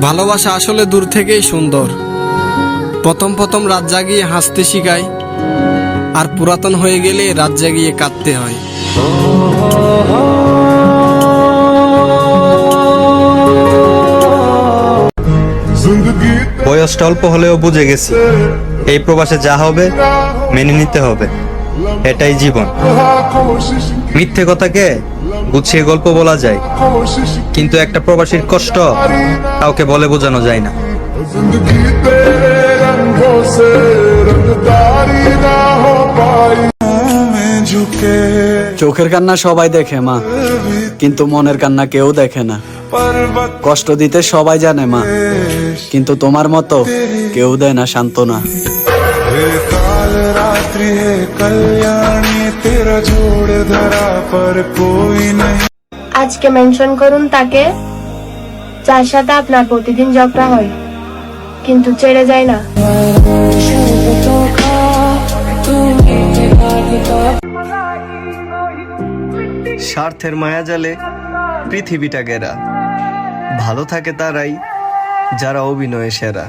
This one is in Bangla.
ভালোবাসা আসলে দূর থেকেই সুন্দর। প্রথম প্রথম রাত জাগিয়ে হাসতে শিখায়, আর পুরাতন হয়ে গেলে রাত জাগিয়ে কাঁদতে হয়। বয়সটা অল্প হলেও বুঝে গেছি, এই প্রবাসে যা হবে মেনে নিতে হবে, এটাই জীবন। মিথ্যে কথাকে গুছিয়ে গল্প বলা যায়, কিন্তু একটা প্রবাসীর কষ্ট কাউকে বলে বোঝানো যায় না। চোখের কান্না সবাই দেখে মা, কিন্তু মনের কান্না কেউ দেখে না। কষ্ট দিতে সবাই জানে মা, কিন্তু তোমার মতো কেউ দেয় না সান্ত্বনা। আজকে মেনশন করুন তাকে যার সাথে আপনার প্রতিদিন ঝগড়া হয়, কিন্তু ছেড়ে যায় না। স্বার্থের মায়াজালে পৃথিবীটা ঘেরা, ভালো থাকে তারাই যারা অভিনয়ে সেরা।